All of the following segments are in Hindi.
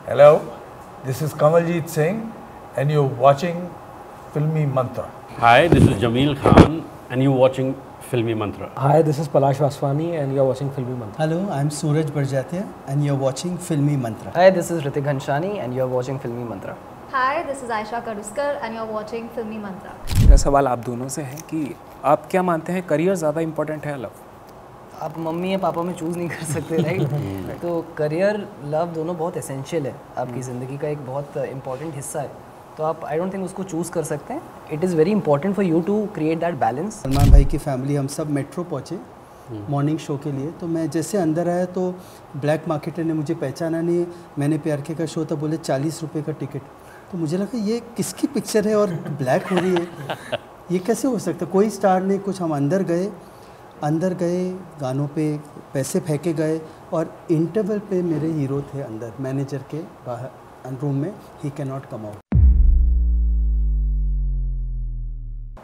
Hello, this is Kamaljeet Singh and you're watching Filmy Mantra. Hi, this is Jameel Khan and you're watching Filmy Mantra. Hi, this is Palash Vaswani and you're watching Filmy Mantra. Hello, I'm Suraj Barjatia and you're watching Filmy Mantra. Hi, this is Ritik Ghanshani and you're watching Filmy Mantra. Hi, this is Aisha Karuskar and you're watching Filmy Mantra. मेरा सवाल आप दोनों से है कि आप क्या मानते हैं, करियर ज़्यादा इम्पोर्टेंट है या लव? आप मम्मी या पापा में चूज़ नहीं कर सकते, राइट? तो करियर लव दोनों बहुत एसेंशियल है, आपकी ज़िंदगी का एक बहुत इम्पॉर्टेंट हिस्सा है. तो आप आई डोंट थिंक उसको चूज़ कर सकते हैं. It is very important for you to create that balance. Salman भाई की फैमिली हम सब मेट्रो पहुँचे मॉर्निंग शो के लिए. तो मैं जैसे अंदर आया तो ब्लैक मार्केटर ने मुझे पहचाना नहीं. मैंने PRK का शो था, बोले 40 रुपये का टिकट. तो मुझे लगा ये किसकी पिक्चर है और ब्लैक हो रही है, ये कैसे हो सकता. कोई स्टार नहीं कुछ. हम अंदर गए गानों पे पैसे फेंके गए और इंटरवल पे मेरे हीरो थे अंदर मैनेजर के बाहर रूम में. He can not come out.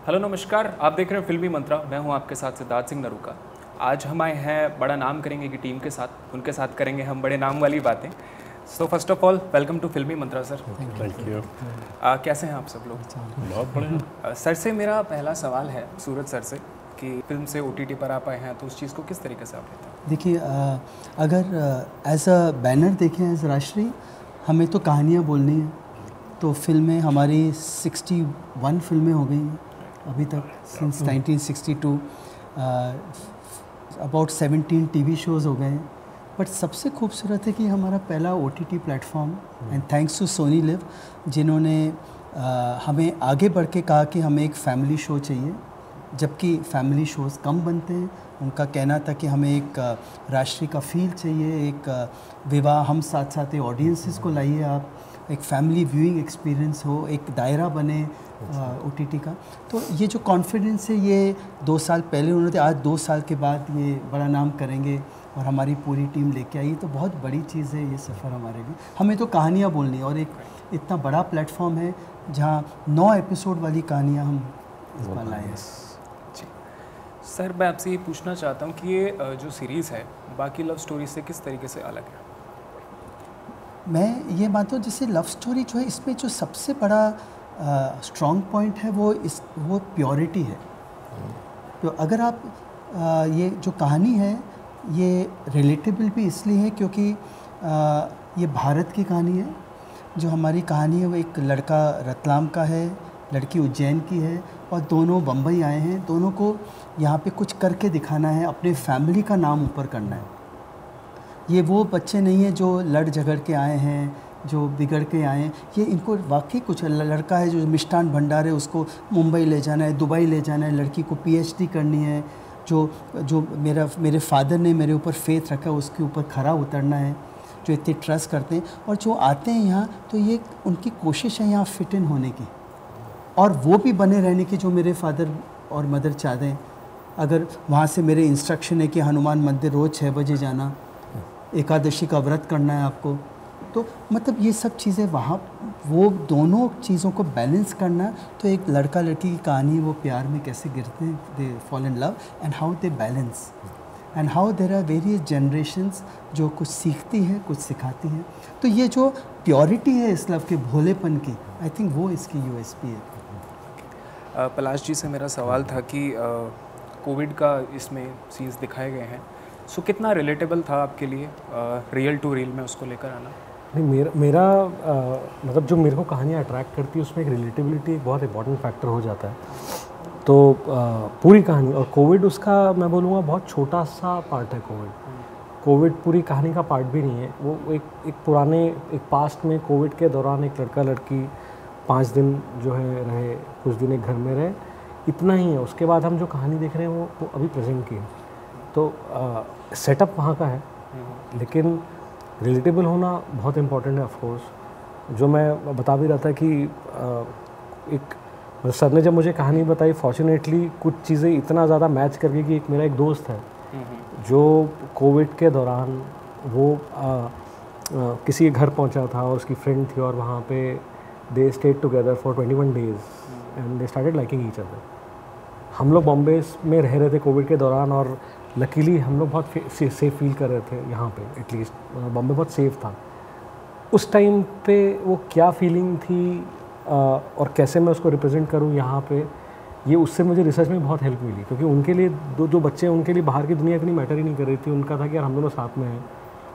Hello नमस्कार, आप देख रहे हैं फिल्मी मंत्रा. मैं हूं आपके साथ सिद्धार्थ सिंह नरूका. आज हम आए हैं बड़ा नाम करेंगे की टीम के साथ. उनके साथ करेंगे हम बड़े नाम वाली बातें. So first of all welcome to Filmi Mantra sir. Thank you. कैसे हैं आप सब लोग? बहुत बढ़िया. सर से मेरा पहला सवाल है, सूरज सर से, कि फिल्म से OTT पर आप आए हैं तो उस चीज़ को किस तरीके से आप लेते हैं? देखिए, अगर एज अ बैनर देखें एज राष्ट्रीय, हमें तो कहानियाँ बोलनी है. तो फिल्में हमारी 61 फिल्में हो गई हैं अभी तक सिंस 1962. अबाउट 17 TV शोज़ हो गए हैं. बट सबसे खूबसूरत है कि हमारा पहला OTT platform, and thanks to Sony LIV जिन्होंने हमें आगे बढ़ के कहा कि हमें एक फैमिली शो चाहिए, जबकि फैमिली शोज़ कम बनते हैं. उनका कहना था कि हमें एक राष्ट्रीय का फील चाहिए, एक विवाह हम साथ साथ ऑडियंसेस को लाइए, आप एक फैमिली व्यूइंग एक्सपीरियंस हो, एक दायरा बने OTT का. तो ये जो कॉन्फिडेंस है ये 2 साल पहले उन्होंने, आज 2 साल के बाद ये बड़ा नाम करेंगे और हमारी पूरी टीम लेके आई. तो बहुत बड़ी चीज़ है ये सफ़र हमारे लिए. हमें तो कहानियाँ बोलनी है और एक इतना बड़ा प्लेटफॉर्म है जहाँ 9 एपिसोड वाली कहानियाँ हम इस बार लाए हैं. जी सर, मैं आपसे ये पूछना चाहता हूँ कि ये जो सीरीज़ है बाकी लव स्टोरी से किस तरीके से अलग है? मैं ये मानता हूँ जैसे लव स्टोरी जो है, इसमें जो सबसे बड़ा स्ट्रॉन्ग पॉइंट है वो प्योरिटी है. तो अगर आप ये जो कहानी है ये रिलेटेबल भी इसलिए है क्योंकि ये भारत की कहानी है. जो हमारी कहानी है वो एक लड़का रतलाम का है, लड़की उज्जैन की है और दोनों बम्बई आए हैं. दोनों को यहाँ पे कुछ करके दिखाना है, अपने फैमिली का नाम ऊपर करना है. ये वो बच्चे नहीं हैं जो लड़ झगड़ के आए हैं, जो बिगड़ के आए हैं. ये इनको वाकई कुछ लड़का है जो मिष्ठान भंडार है, उसको मुंबई ले जाना है, दुबई ले जाना है. लड़की को PhD करनी है. जो मेरे फादर ने मेरे ऊपर फेथ रखा है उसके ऊपर खरा उतरना है, जो इतने ट्रस्ट करते हैं. और जो आते हैं यहाँ तो ये उनकी कोशिश है यहाँ फिट इन होने की और वो भी बने रहने की जो मेरे फादर और मदर चाहते हैं. अगर वहाँ से मेरे इंस्ट्रक्शन है कि हनुमान मंदिर रोज़ 6 बजे जाना, एकादशी का व्रत करना है आपको, तो मतलब ये सब चीज़ें वहाँ वो दोनों चीज़ों को बैलेंस करना. तो एक लड़का लड़की की कहानी, वो प्यार में कैसे गिरते हैं, they fall in love and how they balance and how there are various generations जो कुछ सीखती हैं कुछ सिखाती हैं. तो ये जो प्योरिटी है इस लव के भोलेपन की, आई थिंक वो इसकी USP है. पलाश जी से मेरा सवाल था कि कोविड का इसमें सीन्स दिखाए गए हैं, सो कितना रिलेटेबल था आपके लिए रियल टू रियल में उसको लेकर आना? नहीं, मेरा मतलब जो मेरे को कहानियाँ अट्रैक्ट करती है उसमें एक रिलेटिबिलिटी एक बहुत इंपॉर्टेंट फैक्टर हो जाता है. तो पूरी कहानी और कोविड उसका मैं बोलूँगा बहुत छोटा सा पार्ट है. कोविड पूरी कहानी का पार्ट भी नहीं है. वो एक पुराने एक पास्ट में कोविड के दौरान एक लड़का लड़की 5 दिन जो है रहे, कुछ दिन एक घर में रहे, इतना ही है. उसके बाद हम जो कहानी देख रहे हैं वो अभी प्रेजेंट की है. तो सेटअप वहाँ का है लेकिन रिलेटेबल होना बहुत इम्पोर्टेंट है. ऑफ कोर्स जो मैं बता भी रहा था कि एक सर ने जब मुझे कहानी बताई, फॉर्चुनेटली कुछ चीज़ें इतना ज़्यादा मैच कर गई कि एक मेरा एक दोस्त है जो कोविड के दौरान वो किसी के घर पहुंचा था और उसकी फ्रेंड थी और वहाँ पे they stayed together for 21 days and they started liking each other. हम लोग बॉम्बे में रह रहे थे कोविड के दौरान और लकीली हम लोग बहुत सेफ फील कर रहे थे यहाँ पे. एटलीस्ट बॉम्बे बहुत सेफ था. उस टाइम पे वो क्या फीलिंग थी और कैसे मैं उसको रिप्रेजेंट करूँ यहाँ पे, ये उससे मुझे रिसर्च में बहुत हेल्प मिली, क्योंकि उनके लिए जो बच्चे हैं उनके लिए बाहर की दुनिया इतनी मैटर ही नहीं कर रही थी। उनका था कि यार हम दोनों साथ में हैं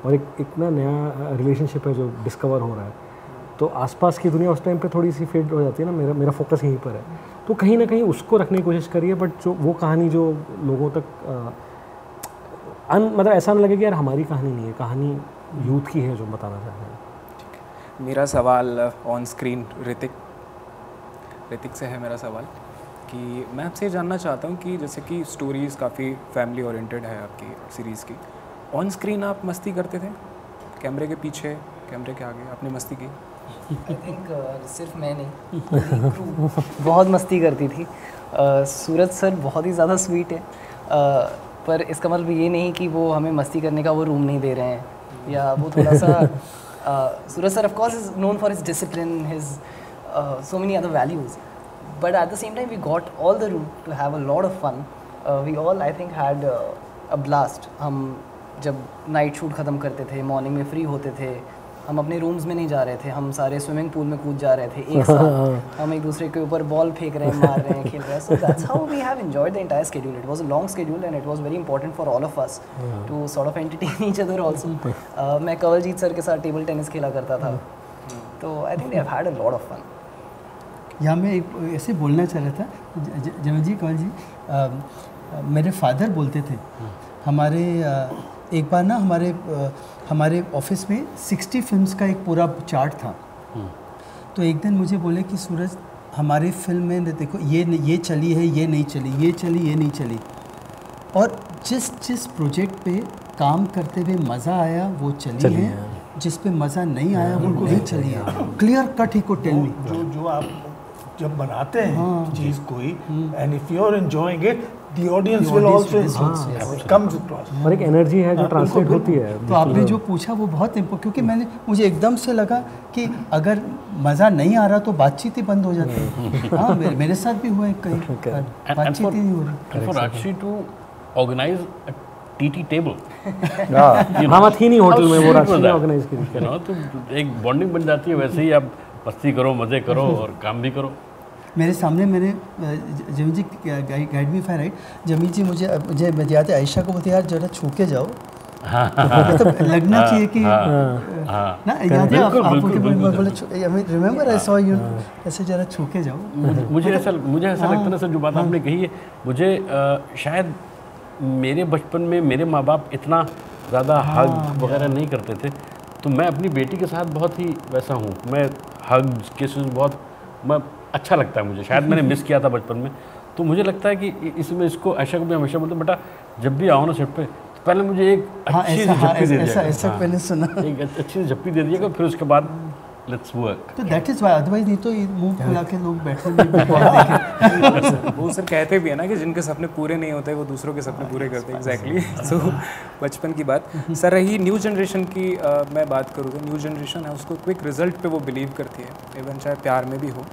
और एक इतना नया रिलेशनशिप है जो डिस्कवर हो रहा है। तो आसपास की दुनिया उस टाइम पे थोड़ी सी फेड हो जाती है ना, मेरा फोकस यहीं पर है। तो कहीं ना कहीं उसको रखने की कोशिश करिए, बट जो वो कहानी जो लोगों तक मतलब ऐसा ना लगे कि यार हमारी कहानी नहीं है, कहानी यूथ की है जो बताना चाह रहे हैं। मेरा सवाल ऑन स्क्रीन ऋतिक से है मेरा सवाल कि मैं आपसे ये जानना चाहता हूँ कि जैसे कि स्टोरीज़ काफ़ी फैमिली ओरिएंटेड है आपकी सीरीज़ की, ऑन स्क्रीन आप मस्ती करते थे? कैमरे के पीछे, कैमरे के आगे आपने मस्ती की? आई थिंक सिर्फ मैं नहीं, पूरी crew बहुत मस्ती करती थी। सूरज सर बहुत ही ज़्यादा स्वीट है, पर इसका मतलब ये नहीं कि वो हमें मस्ती करने का वो रूम नहीं दे रहे हैं या वो थोड़ा सा Suraj sir of course is known for his discipline, his so many other values, but at the same time we got all the room to have a lot of fun. We all I think had a blast. हम जब नाइट शूट ख़त्म करते थे, मॉर्निंग में फ्री होते थे, हम अपने रूम्स में नहीं जा रहे थे, हम सारे स्विमिंग पूल में कूद जा रहे थे एक साथ। हम एक दूसरे के ऊपर बॉल फेंक रहे हैं, मार रहे हैं, खेल रहे हैं। So that's how we have enjoyed the entire schedule. It was a long schedule and it was very important for all of us to sort of entertain each other also. मैं कंवलजीत सर के साथ टेबल टेनिस खेला करता था, तो I think they have had a lot of fun. यहाँ मैं ऐसे बोलना चाह रहा था जमन जी, कंवल जी, मेरे फादर बोलते थे हमारे एक बार ना हमारे ऑफिस में 60 फिल्म्स का एक पूरा चार्ट था। तो एक दिन मुझे बोले कि सूरज हमारी फिल्म में देखो ये चली है, ये नहीं चली, ये चली, ये नहीं चली। और जिस प्रोजेक्ट पे काम करते हुए मज़ा आया वो चली है, जिस पे मज़ा नहीं आया वो नहीं चली है। क्लियर कट ही को टेल मी। जो आप जब बनाते हैं चीज़ कोई, and if you are enjoying it, the audience will also it comes across. और एक एनर्जी है जो ट्रांसलेट होती है। तो आपने जो पूछा वो बहुत इम्पोर्टेंट, क्योंकि मुझे एकदम से लगा कि अगर मज़ा नहीं आ रहा तो बातचीत ही बंद हो जाती है। हाँ, मेरे साथ भी हुआ है कहीं, बातचीत ही नहीं हो रही। For Rakshi to organize a TT table, हाँ थी नहीं होटल में, वो राशि ने ऑर्गेनाइज की, तो एक बॉन्डिंग बन जाती है। वैसे ही आप मस्ती करो, मज़े करो और काम भी करो। मेरे सामने मेरे जमीन जी गाइड मी फायर राइट, जमीन जी मुझे याद है आयशा को बोलते यार जरा छू के जाओ, तो लगना चाहिए कि ना याद है आपको बोले रिमेंबर आई सॉ यू, ऐसे जरा छू के जाओ। मुझे ऐसा लगता है ना सर, जो बात आपने कही है, मुझे शायद मेरे बचपन में मेरे माँ बाप इतना ज़्यादा हग वगैरह नहीं करते थे, तो मैं अपनी बेटी के साथ बहुत ही वैसा हूँ। मैं हग किसेस बहुत अच्छा लगता है मुझे, शायद मैंने मिस किया था बचपन में। तो मुझे लगता है कि इसमें इसको आयशा को भी हमेशा बोलते बेटा जब भी आओ ना सेट पे तो पहले मुझे एक अच्छी सी झप्पी दे दिया, ऐसा पहले सुना, एक अच्छी सी झप्पी दे दिएगा, फिर उसके बाद लेट्स वर्क। तो दैट इज व्हाई, अदरवाइज नहीं तो मुंह खुला के लोग बैठे हैं। वो सर कहते भी है ना कि जिनके सपने पूरे नहीं होते वो दूसरों के सपने पूरे करते हैं। एग्जैक्टली। सो बचपन की बात सर रही। न्यू जनरेशन की मैं बात करूँ तो न्यू जनरेशन है उसको क्विक रिजल्ट पे वो बिलीव करती है, इवन चाहे प्यार में भी हो।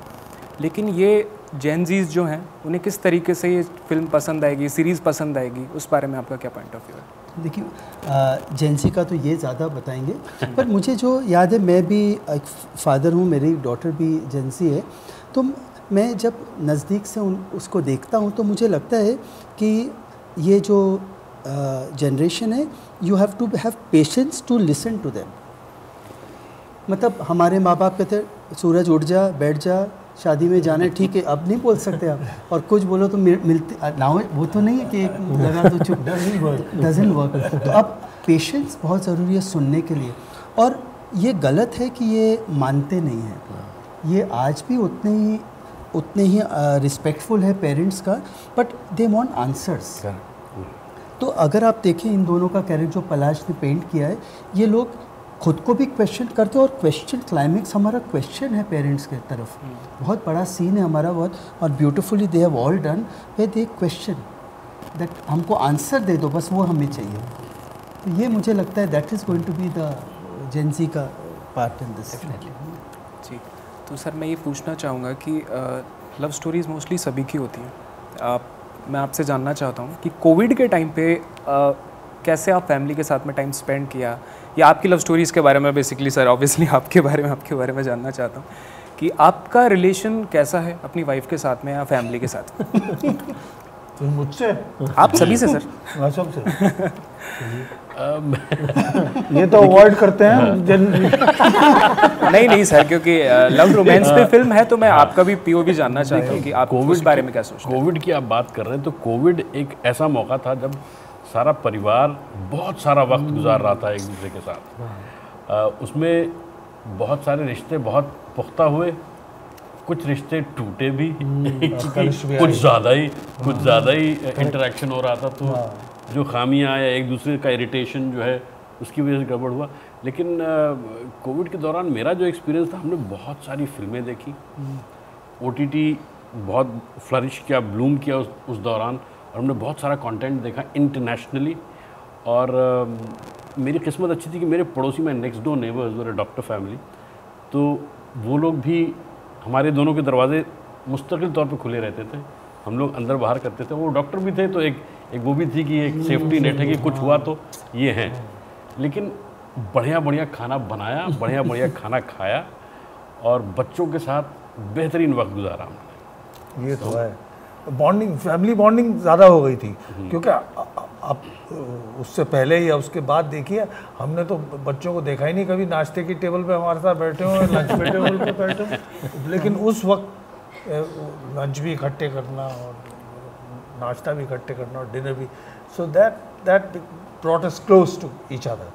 लेकिन ये जेन ज़ीज़ जो हैं उन्हें किस तरीके से ये फिल्म पसंद आएगी, सीरीज़ पसंद आएगी, उस बारे में आपका क्या पॉइंट ऑफ व्यू है? देखिए जेंसी का तो ये ज़्यादा बताएंगे, पर मुझे जो याद है, मैं भी एक फादर हूँ, मेरी डॉटर भी जेंसी है, तो मैं जब नज़दीक से उसको देखता हूँ तो मुझे लगता है कि ये जो जनरेशन है, you have to have patience to listen to them. मतलब हमारे माँ बाप कहते सूरज उठ जा, बैठ जा, शादी में जाना है, ठीक है, अब नहीं बोल सकते आप, और कुछ बोलो तो मिलते ना हो, वो तो नहीं है कि एक लगा तो चुप, डजंट वर्क। तो अब पेशेंस बहुत ज़रूरी है सुनने के लिए, और ये गलत है कि ये मानते नहीं हैं। ये आज भी उतने ही रिस्पेक्टफुल है पेरेंट्स का, बट दे वांट आंसर्स। तो अगर आप देखें इन दोनों का कैरेक्टर जो पलाश ने पेंट किया है, ये लोग खुद को भी क्वेश्चन करते हैं, और क्वेश्चन क्लाइमेक्स हमारा क्वेश्चन है पेरेंट्स के तरफ। बहुत बड़ा सीन है हमारा, बहुत, और beautifully they have all done way they question that हमको आंसर दे दो, बस वो हमें चाहिए। तो ये मुझे लगता है that is going to be the जेंसी का पार्ट इन दिस। जी, तो सर मैं ये पूछना चाहूँगा कि लव स्टोरीज़ मोस्टली सभी की होती हैं। मैं आपसे जानना चाहता हूँ कि कोविड के टाइम पे कैसे आप फैमिली के साथ में टाइम स्पेंड किया, या आपकी लव स्टोरीज के बारे में बेसिकली सर ऑब्वियसली आपके बारे में जानना चाहता हूँ कि आपका रिलेशन कैसा है अपनी वाइफ के साथ में या फैमिली के साथ? तो मुझसे आप सभी से सर? मैं सबसे ये तो अवॉइड करते हैं नहीं सर, क्योंकि लव रोमांस पे फिल्म है तो मैं आपका भी पीओवी जानना चाहता हूँ कि आप उस बारे में क्या सोचते हैं। कोविड की आप बात कर रहे हैं तो कोविड एक ऐसा मौका था जब सारा परिवार बहुत सारा वक्त गुजार रहा था एक दूसरे के साथ। उसमें बहुत सारे रिश्ते बहुत पुख्ता हुए, कुछ रिश्ते टूटे भी कुछ ज़्यादा ही इंटरेक्शन हो रहा था, तो जो खामियां या एक दूसरे का इरिटेशन जो है उसकी वजह से गड़बड़ हुआ। लेकिन कोविड के दौरान मेरा जो एक्सपीरियंस था, हमने बहुत सारी फिल्में देखी, OTT बहुत फ्लरिश किया, ब्लूम किया उस दौरान, और हमने बहुत सारा कंटेंट देखा इंटरनेशनली। और मेरी किस्मत अच्छी थी कि मेरे पड़ोसी में नेक्स्ट डोर नेबर्स वर डॉक्टर फैमिली, तो वो लोग भी, हमारे दोनों के दरवाजे मुस्तकिल तौर पे खुले रहते थे, हम लोग अंदर बाहर करते थे। वो डॉक्टर भी थे तो एक वो भी थी कि एक सेफ्टी नेट है कि कुछ हुआ तो ये हैं। लेकिन बढ़िया खाना बनाया, बढ़िया खाना खाया, और बच्चों के साथ बेहतरीन वक्त गुजारा हमने। ये तो है, बॉन्डिंग, फैमिली बॉन्डिंग ज़्यादा हो गई थी, क्योंकि आप उससे पहले या उसके बाद देखिए, हमने तो बच्चों को देखा ही नहीं कभी नाश्ते की टेबल पे हमारे साथ बैठे हुए, लंच पे टेबल पे बैठे हुए, लेकिन उस वक्त लंच भी इकट्ठे करना और नाश्ता भी इकट्ठे करना और डिनर भी, so that brought us close to each other.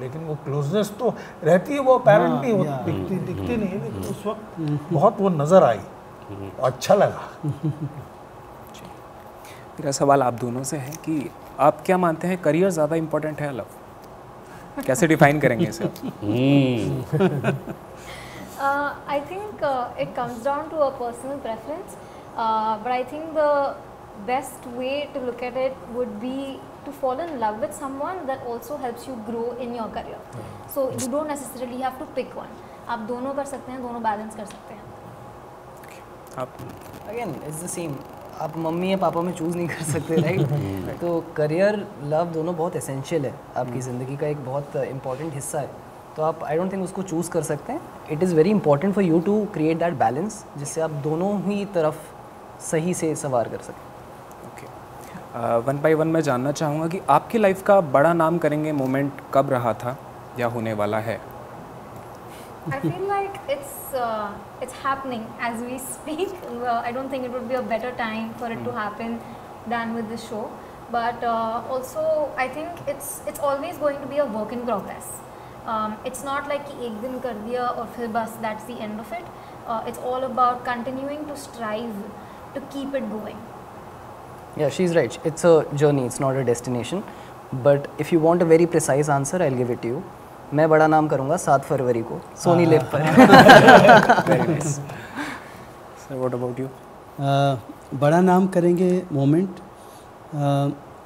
लेकिन वो क्लोजनेस तो रहती है, वो अपेरेंट नहीं होती, दिखती नहीं है, लेकिन उस वक्त बहुत वो नज़र आई, अच्छा लगा। मेरा सवाल आप दोनों से है कि आप क्या मानते हैं, करियर ज़्यादा इम्पोर्टेंट है या लव? कैसे डिफाइन करेंगे इसे? I think it comes down to a personal preference, but I think the best way to look at it would be to fall in love with someone that also helps you grow in your career. So you don't necessarily have to pick one. आप दोनों कर सकते हैं, दोनों बैलेंस कर सकते हैं। आप अगेन इट्स द सेम, आप मम्मी या पापा में चूज़ नहीं कर सकते, राइट? तो करियर लव दोनों बहुत एसेंशियल है, आपकी ज़िंदगी का एक बहुत इंपॉर्टेंट हिस्सा है, तो आप आई डोंट थिंक उसको चूज़ कर सकते हैं। It is very important for you to create that balance, जिससे आप दोनों ही तरफ सही से सवार कर सकें। ओके, 1 by 1 मैं जानना चाहूँगा कि आपकी लाइफ का बड़ा नाम करेंगे मोमेंट कब रहा था या होने वाला है? I feel like it's happening as we speak. I don't think it would be a better time for it to happen than with this show. But also, I think it's always going to be a work in progress. It's not like कि एक दिन कर दिया और फिर बस that's the end of it. It's all about continuing to strive to keep it going. Yeah, she's right. It's a journey. It's not a destination. But if you want a very precise answer, I'll give it to you. मैं बड़ा नाम करूँगा 7 फरवरी को सोनी लिव पर। Very nice sir, what about you? बड़ा नाम करेंगे मोमेंट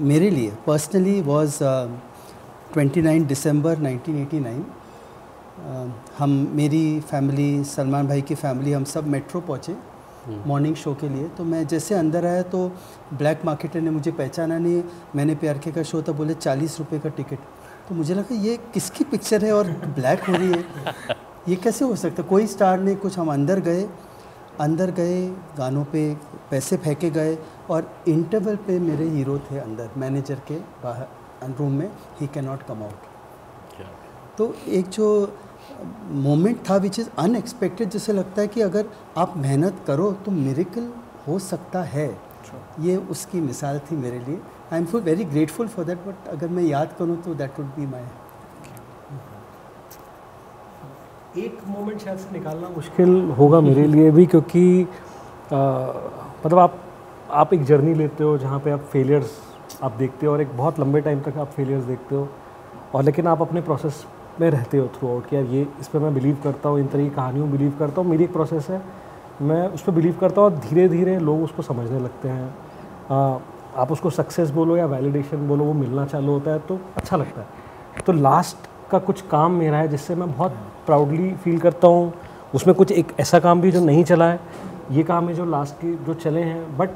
मेरे लिए पर्सनली वाज 29 दिसंबर 1989। हम, मेरी फैमिली, सलमान भाई की फैमिली, हम सब मेट्रो पहुँचे मॉर्निंग शो के लिए। तो मैं जैसे अंदर आया तो ब्लैक मार्केटर ने मुझे पहचाना नहीं, मैंने PRK का शो था, बोले 40 रुपये का टिकट। तो मुझे लगा ये किसकी पिक्चर है और ब्लैक हो रही है, ये कैसे हो सकता है, कोई स्टार नहीं कुछ। हम अंदर गए, गानों पे पैसे फेंके गए, और इंटरवल पे मेरे हीरो थे अंदर, मैनेजर के बाहर रूम में, he can not come out. तो एक जो मोमेंट था विच इज़ अनएक्सपेक्टेड, जिसे लगता है कि अगर आप मेहनत करो तो मिरेकल हो सकता है, ये उसकी मिसाल थी मेरे लिए। I am very grateful for that, but अगर मैं याद करूँ तो दैट वुड बी माई। एक मोमेंट शायद से निकालना मुश्किल होगा मेरे लिए भी, क्योंकि मतलब आप एक जर्नी लेते हो जहाँ पे आप फेलियर्स आप देखते हो, और एक बहुत लंबे टाइम तक आप फेलियर्स देखते हो, और लेकिन आप अपने प्रोसेस में रहते हो थ्रू आउट कि यार ये इस पर मैं बिलीव करता हूँ, इन तरह की कहानियों बिलीव करता हूँ। मेरी एक प्रोसेस है, मैं उस पर बिलीव करता हूँ, और धीरे धीरे लोग उसको समझने लगते हैं। आप उसको सक्सेस बोलो या वैलिडेशन बोलो, वो मिलना चालू होता है तो अच्छा लगता है। तो लास्ट का कुछ काम मेरा है जिससे मैं बहुत प्राउडली फील करता हूँ। उसमें कुछ एक ऐसा काम भी जो नहीं चला है, ये काम है जो लास्ट के जो चले हैं, बट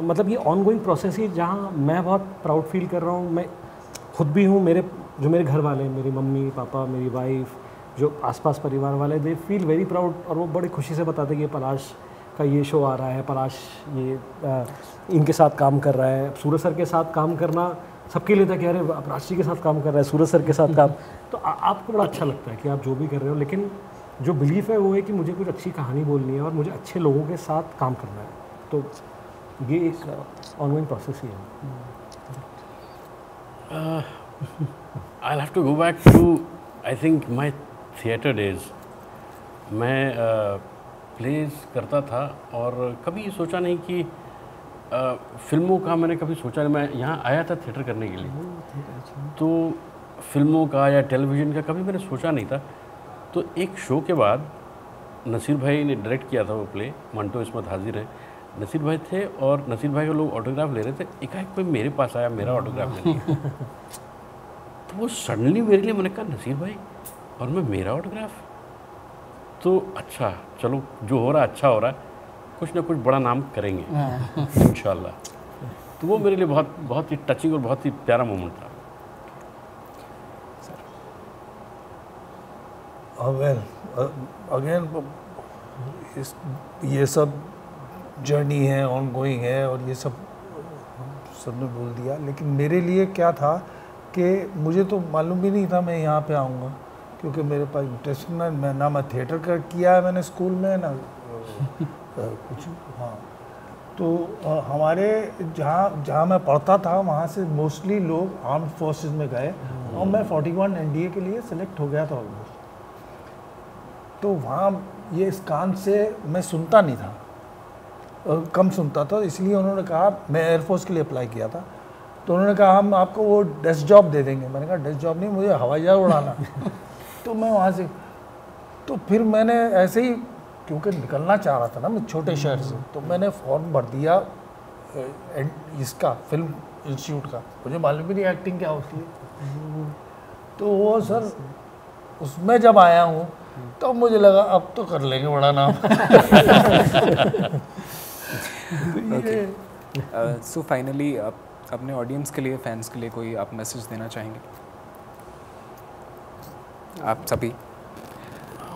मतलब ये ऑनगोइंग प्रोसेस ही जहाँ मैं बहुत प्राउड फील कर रहा हूँ, मैं खुद भी हूँ, मेरे घर वाले, मेरी मम्मी पापा, मेरी वाइफ, जो आसपास परिवार वाले, दे फील वेरी प्राउड, और वो बड़ी खुशी से बताते कि पलाश का ये शो आ रहा है, पलाश ये इनके साथ काम कर रहा है। सूरज सर के साथ काम करना सबके लिए था कि अरे पलाश जी के साथ काम कर रहा है, सूरज सर के साथ काम तो आपको बड़ा अच्छा लगता है कि आप जो भी कर रहे हो, लेकिन जो बिलीफ है वो है कि मुझे कुछ अच्छी कहानी बोलनी है और मुझे अच्छे लोगों के साथ काम करना है। तो ये एक ऑनलाइन प्रोसेस ही है। I'll have to go back to I think my theatre days. मैं प्लेज करता था और कभी सोचा नहीं कि फिल्मों का मैंने कभी सोचा नहीं। मैं यहाँ आया था थिएटर करने के लिए, तो फिल्मों का या टेलीविज़न का कभी मैंने सोचा नहीं था। तो एक शो के बाद नसीर भाई ने डायरेक्ट किया था वो प्ले, मंटो इसमत हाजिर है, नसीर भाई थे और नसीर भाई के लोग ऑटोग्राफ ले रहे थे। एकाएक कोई मेरे पास आया मेरा ऑटोग्राफ लेने तो वो सडनली मेरे लिए, मैंने कहा नसीर भाई और मैं मेरा ऑटोग्राफ, तो अच्छा चलो जो हो रहा है अच्छा हो रहा है, कुछ ना कुछ बड़ा नाम करेंगे इंशाल्लाह। तो वो मेरे लिए बहुत बहुत ही टचिंग और बहुत ही प्यारा मोमेंट था। अगेन ये सब जर्नी है, ऑन गोइंग है, और ये सब सबने बोल दिया, लेकिन मेरे लिए क्या था कि मुझे तो मालूम भी नहीं था मैं यहाँ पे आऊँगा, क्योंकि मेरे पास इंटरेस्ट ना मैं थिएटर कर किया है मैंने स्कूल में ना कुछ। हाँ, तो हमारे जहाँ मैं पढ़ता था वहाँ से मोस्टली लोग आर्म्ड फोर्सेस में गए और मैं 41 NDA के लिए सेलेक्ट हो गया था ऑलमोस्ट। तो वहाँ ये इस कान से मैं सुनता नहीं था, कम सुनता था, इसलिए उन्होंने कहा, मैं एयरफोर्स के लिए अप्लाई किया था, तो उन्होंने कहा हम आपको वो डेस्क जॉब दे देंगे। मैंने कहा डेस्क जॉब नहीं, मुझे हवाई जहाज उड़ाना तो मैं वहाँ से, तो फिर मैंने ऐसे ही, क्योंकि निकलना चाह रहा था ना मैं छोटे शहर से, तो मैंने फॉर्म भर दिया इसका फिल्म इंस्टीट्यूट का। मुझे मालूम भी नहीं एक्टिंग क्या होती है। तो वो सर उसमें जब आया हूँ तो मुझे लगा अब तो कर लेंगे बड़ा नाम। सो फाइनली अपने ऑडियंस के लिए, फैंस के लिए कोई आप मैसेज देना चाहेंगे? आप सभी,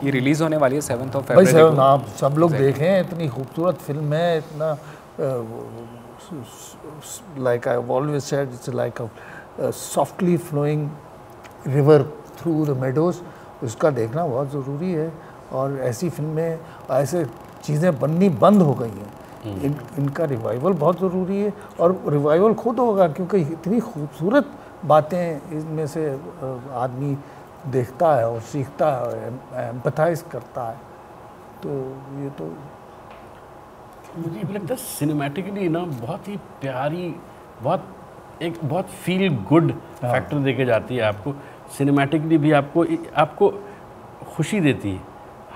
ये रिलीज़ होने वाली है 7 फरवरी को। आप सब लोग देखें, इतनी खूबसूरत फिल्म है, इतना like I always said it's like a softly flowing river through the meadows. उसका देखना बहुत ज़रूरी है, और ऐसी फिल्में, ऐसे चीज़ें बननी बंद हो गई हैं। इनका रिवाइवल बहुत ज़रूरी है, और रिवाइवल खुद होगा क्योंकि इतनी खूबसूरत बातें इनमें से आदमी देखता है और सीखता है, एम्पैथाइज करता है। तो ये तो मुझे भी लगता है सिनेमैटिकली ना बहुत ही प्यारी, बहुत फील गुड फैक्टर देके जाती है आपको। सिनेमैटिकली भी आपको खुशी देती है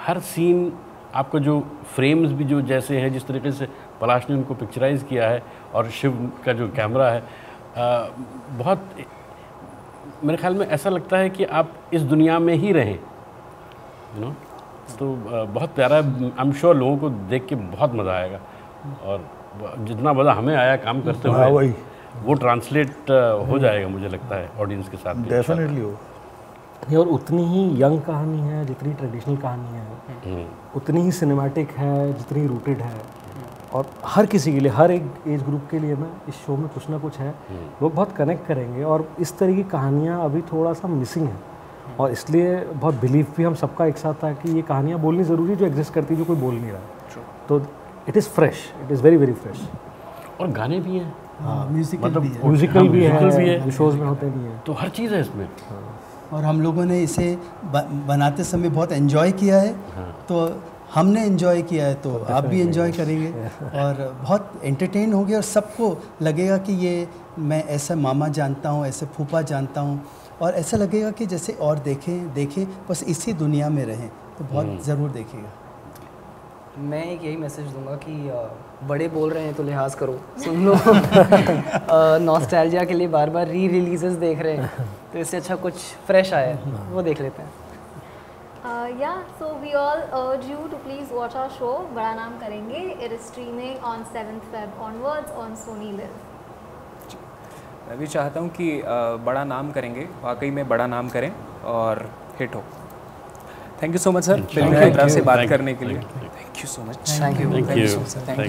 हर सीन। आपका जो फ्रेम्स भी जो जैसे हैं, जिस तरीके से पलाश ने उनको पिक्चराइज किया है, और शिव का जो कैमरा है, बहुत मेरे ख्याल में ऐसा लगता है कि आप इस दुनिया में ही रहें, यू नो। तो बहुत प्यारा है। आई एम श्योर लोगों को देख के बहुत मज़ा आएगा, और जितना मज़ा हमें आया काम करते हुए वो ट्रांसलेट हो जाएगा मुझे लगता है ऑडियंस के साथ। डेफिनेटली हो। और उतनी ही यंग कहानी है जितनी ट्रेडिशनल कहानी है, उतनी ही सिनेमैटिक है जितनी रूटेड है, और हर किसी के लिए, हर एक एज ग्रुप के लिए ना इस शो में कुछ ना कुछ है। लोग बहुत कनेक्ट करेंगे, और इस तरह की कहानियाँ अभी थोड़ा सा मिसिंग है, और इसलिए बहुत बिलीव भी हम सबका एक साथ था कि ये कहानियाँ बोलनी ज़रूरी, जो एग्जिस्ट करती है, जो कोई बोल नहीं रहा। तो it is fresh, it is very very fresh. और गाने भी हैं, म्यूजिकल भी है, म्यूजिकल भी है, शोज में होते भी हैं, तो हर चीज़ है इसमें। और हम लोगों ने इसे बनाते समय बहुत एंजॉय किया है। तो हमने एंजॉय किया है, तो आप भी एंजॉय करेंगे, और बहुत एंटरटेन होंगे, और सबको लगेगा कि ये मैं ऐसा मामा जानता हूँ, ऐसे फूफा जानता हूँ, और ऐसा लगेगा कि जैसे और देखें बस इसी दुनिया में रहें। तो बहुत ज़रूर देखिएगा। मैं एक यही मैसेज दूंगा कि बड़े बोल रहे हैं तो लिहाज करो, सुन लो। नॉस्टैल्जिया के लिए बार बार री रिलीजेस देख रहे हैं, तो इससे अच्छा कुछ फ्रेश आया है वो देख लेते हैं। Yeah, so we all urge you to please watch our show, Bada Naam Karenge. It is streaming on 7th Feb onwards on Sony Live. मैं भी चाहता हूँ कि बड़ा नाम करेंगे, वाकई में बड़ा नाम करें और हिट हो। Thank you so much sir, film की तरफ से बात करने के लिए। Thank you so much. Thank you. Thank you.